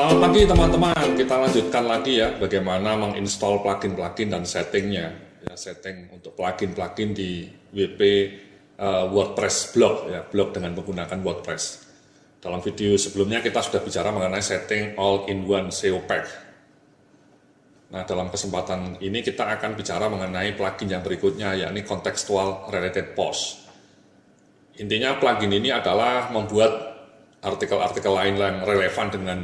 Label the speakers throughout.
Speaker 1: Selamat pagi teman-teman, kita lanjutkan lagi ya bagaimana menginstall plugin-plugin dan settingnya. Ya, setting untuk plugin-plugin di WP WordPress blog, ya, blog dengan menggunakan WordPress. Dalam video sebelumnya kita sudah bicara mengenai setting all-in-one SEO pack. Nah, dalam kesempatan ini kita akan bicara mengenai plugin yang berikutnya, yakni contextual related post. Intinya plugin ini adalah membuat artikel-artikel lain yang relevan dengan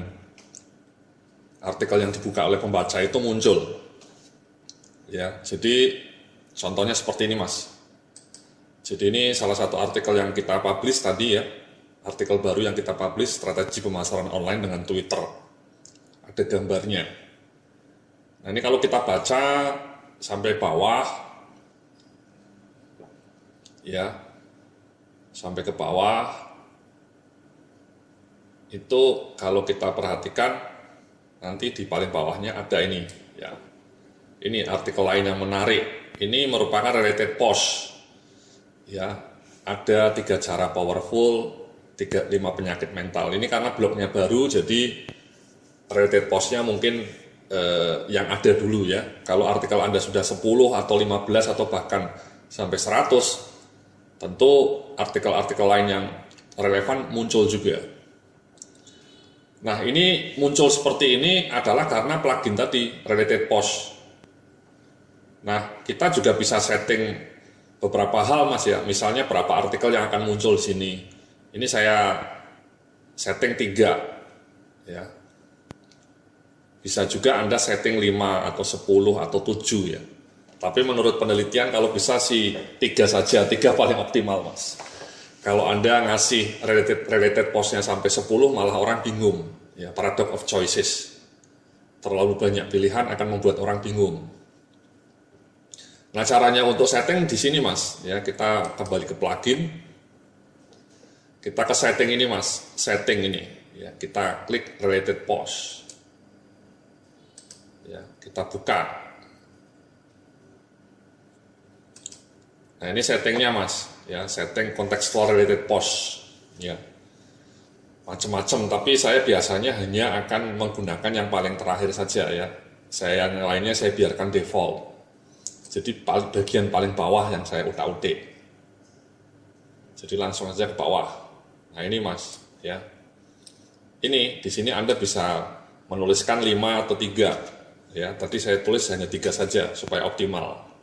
Speaker 1: artikel yang dibuka oleh pembaca itu muncul. Ya, jadi contohnya seperti ini, Mas. Jadi ini salah satu artikel yang kita publish tadi ya, artikel baru yang kita publish, strategi pemasaran online dengan Twitter. Ada gambarnya. Nah, ini kalau kita baca sampai bawah, ya, sampai ke bawah, itu kalau kita perhatikan, nanti di paling bawahnya ada ini, ya. Ini artikel lain yang menarik. Ini merupakan related post, ya. Ada 3 cara powerful, 5 penyakit mental. Ini karena blognya baru, jadi related postnya mungkin yang ada dulu ya. Kalau artikel Anda sudah 10 atau 15 atau bahkan sampai 100, tentu artikel-artikel lain yang relevan muncul juga. Nah, ini muncul seperti ini adalah karena plugin tadi, related post. Nah, kita juga bisa setting beberapa hal, Mas ya. Misalnya berapa artikel yang akan muncul di sini. Ini saya setting 3 ya. Bisa juga Anda setting 5 atau 10 atau 7 ya. Tapi menurut penelitian kalau bisa sih 3 saja, 3 paling optimal, Mas. Kalau Anda ngasih related postnya sampai 10 malah orang bingung. Ya, paradox of choices. Terlalu banyak pilihan akan membuat orang bingung. Nah, caranya untuk setting di sini, Mas. Ya, kita kembali ke plugin. Kita ke setting ini, Mas. Setting ini. Ya, kita klik related post. Ya, kita buka. Nah, ini settingnya, Mas. Ya, setting contextual related post. Ya, macam-macam. Tapi saya biasanya hanya akan menggunakan yang paling terakhir saja ya. Yang lainnya saya biarkan default. Jadi bagian paling bawah yang saya utak-utik. Jadi langsung saja ke bawah. Nah, ini, Mas. Ya, ini di sini Anda bisa menuliskan 5 atau 3. Ya, tadi saya tulis hanya 3 saja supaya optimal.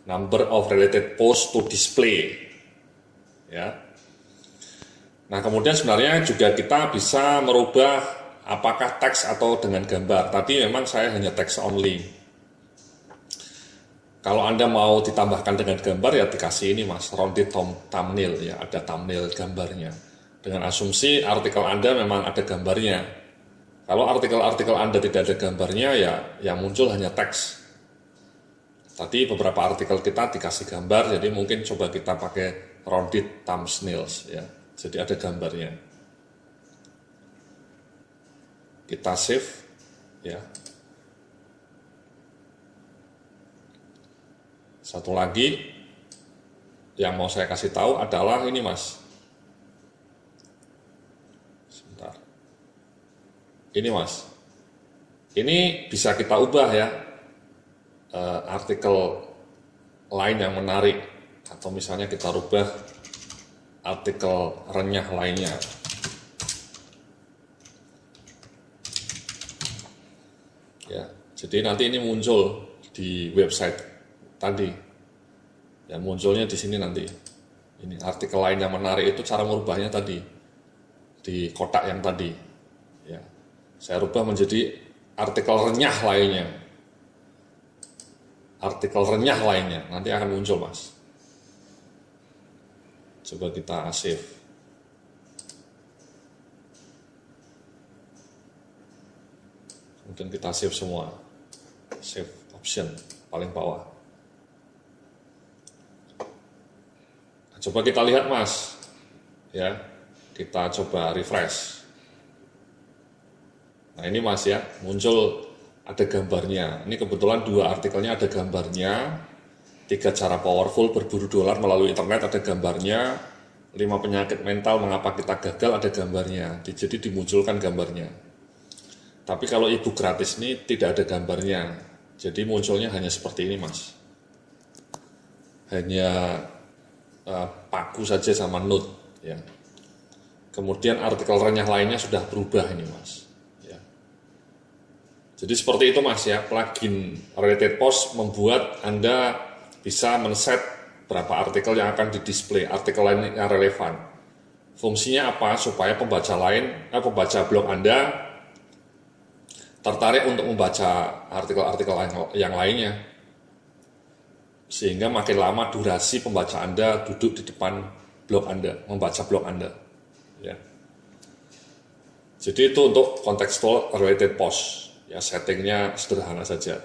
Speaker 1: Number of related post to display. Ya. Nah, kemudian sebenarnya juga kita bisa merubah apakah teks atau dengan gambar. Tadi memang saya hanya teks only. Kalau Anda mau ditambahkan dengan gambar ya dikasih ini, Mas, rounded thumbnail ya, ada thumbnail gambarnya. Dengan asumsi artikel Anda memang ada gambarnya. Kalau artikel-artikel Anda tidak ada gambarnya, ya yang muncul hanya teks. Tadi beberapa artikel kita dikasih gambar, jadi mungkin coba kita pakai rounded thumbnails, ya. Jadi ada gambarnya. Kita save, ya. Satu lagi yang mau saya kasih tahu adalah ini, Mas. Ini, Mas, ini bisa kita ubah ya, artikel lain yang menarik, atau misalnya kita rubah artikel renyah lainnya. Ya, jadi nanti ini muncul di website tadi, ya munculnya di sini nanti. Ini artikel lain yang menarik itu cara merubahnya tadi di kotak yang tadi. Ya, saya rubah menjadi artikel renyah lainnya. Artikel renyah lainnya nanti akan muncul, Mas. Coba kita save. Kemudian kita save semua. Save option paling bawah. Nah, coba kita lihat, Mas. Ya, kita coba refresh. Nah, ini, Mas ya, muncul ada gambarnya. Ini kebetulan 2 artikelnya ada gambarnya. 3 cara powerful berburu dolar melalui internet ada gambarnya. 5 penyakit mental mengapa kita gagal ada gambarnya. Jadi dimunculkan gambarnya. Tapi kalau ebook gratis ini tidak ada gambarnya, jadi munculnya hanya seperti ini mas, hanya paku saja sama note ya. Kemudian artikel renyah lainnya sudah berubah ini mas ya. Jadi seperti itu mas ya, plugin Related Post membuat Anda bisa men-set berapa artikel yang akan di-display, artikel lain yang relevan. Fungsinya apa? Supaya pembaca blog Anda tertarik untuk membaca artikel-artikel yang lainnya, sehingga makin lama durasi pembaca Anda duduk di depan blog Anda, membaca blog Anda ya. Jadi itu untuk contextual related post ya, settingnya sederhana saja.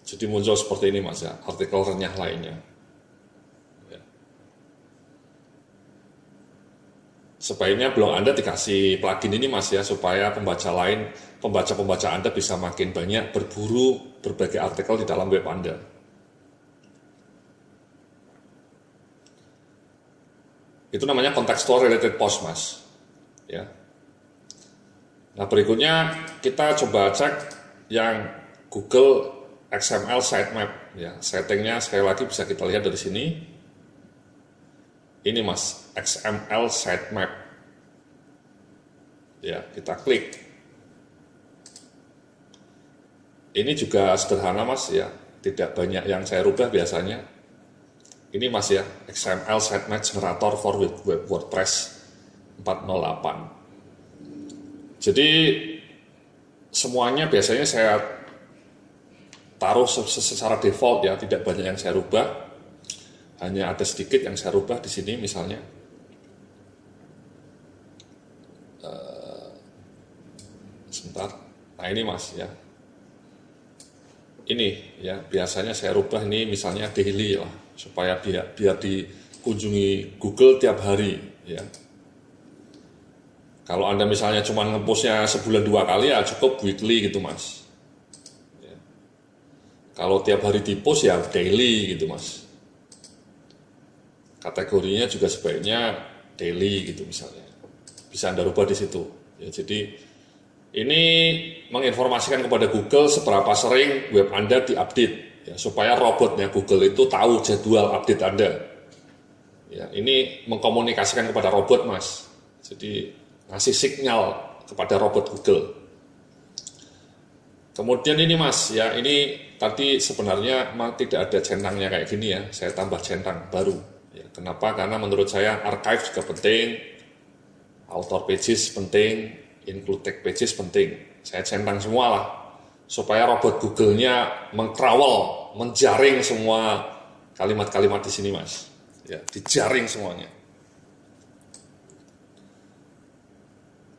Speaker 1: Jadi muncul seperti ini mas ya, artikel renyah lainnya ya. Sebaiknya blog Anda dikasih plugin ini mas ya, supaya pembaca Anda bisa makin banyak berburu berbagai artikel di dalam web Anda. Itu namanya contextual related post mas ya. Nah berikutnya kita coba cek yang Google XML sitemap ya. Settingnya sekali lagi bisa kita lihat dari sini. Ini mas, XML sitemap ya, kita klik. Ini juga sederhana mas ya, tidak banyak yang saya rubah biasanya. Ini mas ya, XML sitemap generator for web WordPress 408. Jadi semuanya biasanya saya taruh secara default ya, tidak banyak yang saya rubah. Hanya ada sedikit yang saya rubah di sini misalnya. Sebentar. Nah ini mas ya. Ini ya, biasanya saya rubah ini misalnya daily lah, supaya biar dikunjungi Google tiap hari ya. Kalau Anda misalnya cuma nge-postnya sebulan 2 kali ya cukup weekly gitu mas ya. Kalau tiap hari di-post ya daily gitu mas. Kategorinya juga sebaiknya daily gitu misalnya, bisa Anda rubah di situ ya. Jadi ini menginformasikan kepada Google seberapa sering web Anda diupdate ya, supaya robotnya Google itu tahu jadwal update Anda ya. Ini mengkomunikasikan kepada robot mas, jadi ngasih sinyal kepada robot Google. Kemudian ini mas ya, ini tadi sebenarnya tidak ada centangnya kayak gini ya, saya tambah centang baru ya. Kenapa? Karena menurut saya archive juga penting, author pages penting, include tag pages penting. Saya centang semua lah, supaya robot Google-nya mengcrawl, menjaring semua kalimat-kalimat di sini mas ya, dijaring semuanya.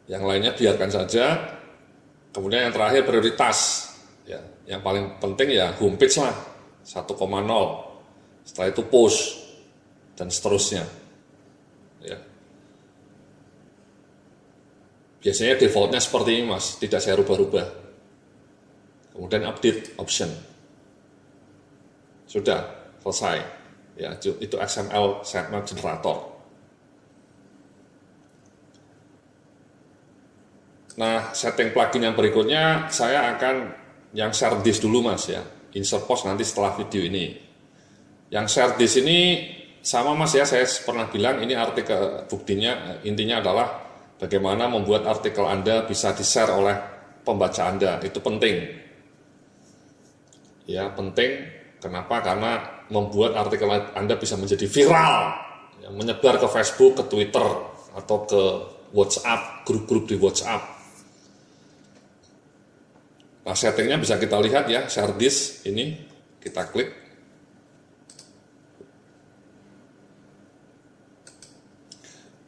Speaker 1: Yang lainnya biarkan saja. Kemudian yang terakhir prioritas ya, yang paling penting ya homepage lah 1,0, setelah itu post dan seterusnya ya. Biasanya defaultnya seperti ini mas, tidak saya rubah-rubah. Kemudian update option, sudah selesai ya, itu XML sitemap generator. Nah, setting plugin yang berikutnya saya akan yang share disk dulu mas ya, insert post nanti setelah video ini. Yang share disk ini sama mas ya, saya pernah bilang ini artikel buktinya, intinya adalah bagaimana membuat artikel Anda bisa di-share oleh pembaca Anda. Itu penting ya, penting. Kenapa? Karena membuat artikel Anda bisa menjadi viral ya, menyebar ke Facebook, ke Twitter, atau ke WhatsApp, grup-grup di WhatsApp. Nah, settingnya bisa kita lihat ya, share disk ini, kita klik.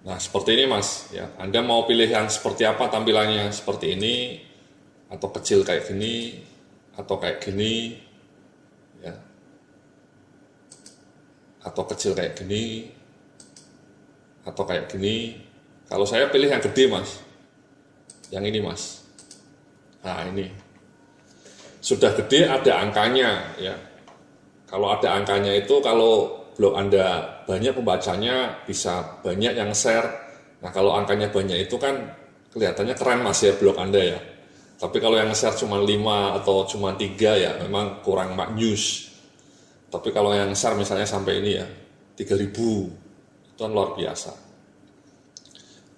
Speaker 1: Nah, seperti ini mas ya, Anda mau pilih yang seperti apa tampilannya, seperti ini, atau kecil kayak gini, atau kayak gini ya, atau kecil kayak gini, atau kayak gini. Kalau saya pilih yang gede mas, yang ini mas. Nah ini sudah gede, ada angkanya ya. Kalau ada angkanya itu, kalau blog Anda banyak pembacanya, bisa banyak yang share. Nah, kalau angkanya banyak itu kan kelihatannya keren Mas ya blog Anda ya. Tapi kalau yang share cuma 5 atau cuma 3 ya memang kurang maknyus. Tapi kalau yang share misalnya sampai ini ya 3.000, itu kan luar biasa.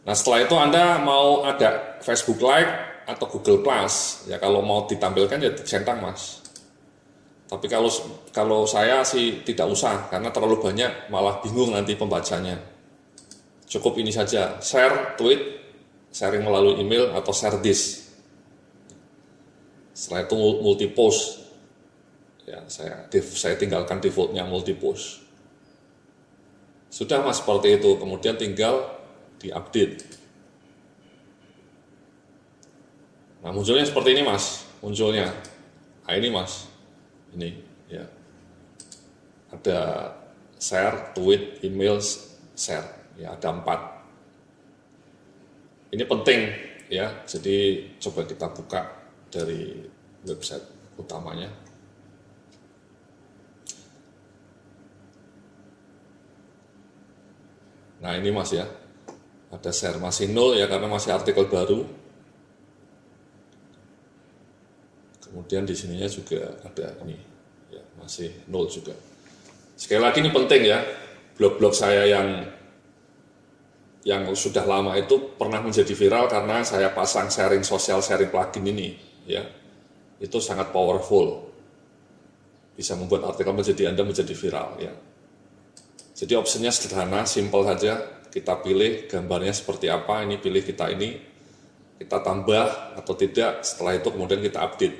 Speaker 1: Nah, setelah itu Anda mau ada Facebook Live atau Google Plus, ya kalau mau ditampilkan ya centang Mas. Tapi kalau saya sih tidak usah, karena terlalu banyak malah bingung nanti pembacanya. Cukup ini saja, share, tweet, sharing melalui email atau share this. Setelah itu multi post. Ya, saya tinggalkan defaultnya multi post. Sudah Mas seperti itu, kemudian tinggal diupdate. Nah, munculnya seperti ini Mas, munculnya. Nah, ini Mas, ini ya. Ada share, tweet, email, share. Ya, ada 4. Ini penting ya, jadi coba kita buka dari website utamanya. Nah, ini Mas ya. Ada share masih 0 ya karena masih artikel baru. Kemudian di sininya juga ada ini ya, masih 0 juga. Sekali lagi ini penting ya. Blog-blog saya yang sudah lama itu pernah menjadi viral karena saya pasang sharing sosial, sharing plugin ini ya. Itu sangat powerful. Bisa membuat artikel Anda menjadi viral ya. Jadi opsinya sederhana, simple saja. Kita pilih gambarnya seperti apa, ini pilih kita tambah atau tidak, setelah itu kemudian kita update.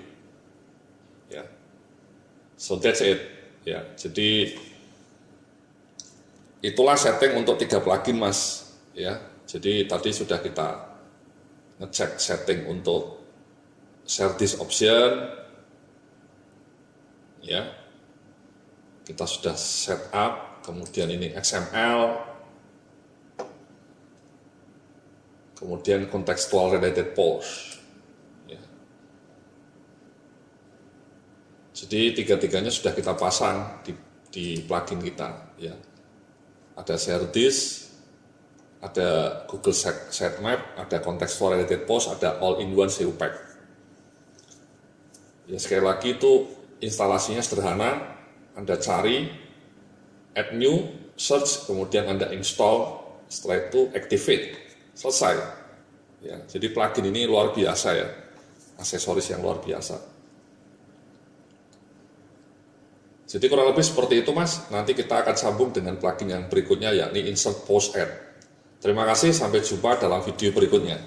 Speaker 1: Ya. So that's it. Ya, jadi itulah setting untuk 3 plugin Mas. Ya, jadi tadi sudah kita ngecek setting untuk share this option. Ya, kita sudah set up, kemudian ini XML. Kemudian contextual related post. Ya. Jadi 3-3-nya sudah kita pasang di plugin kita. Ya. Ada share this, ada Google Sitemap, ada contextual related post, ada all-in-one SEO pack. Ya, sekali lagi itu instalasinya sederhana. Anda cari, add new, search, kemudian Anda install, setelah itu activate. Selesai. Ya, jadi plugin ini luar biasa ya, aksesoris yang luar biasa. Jadi kurang lebih seperti itu Mas. Nanti kita akan sambung dengan plugin yang berikutnya yakni Insert Post Ad. Terima kasih, sampai jumpa dalam video berikutnya.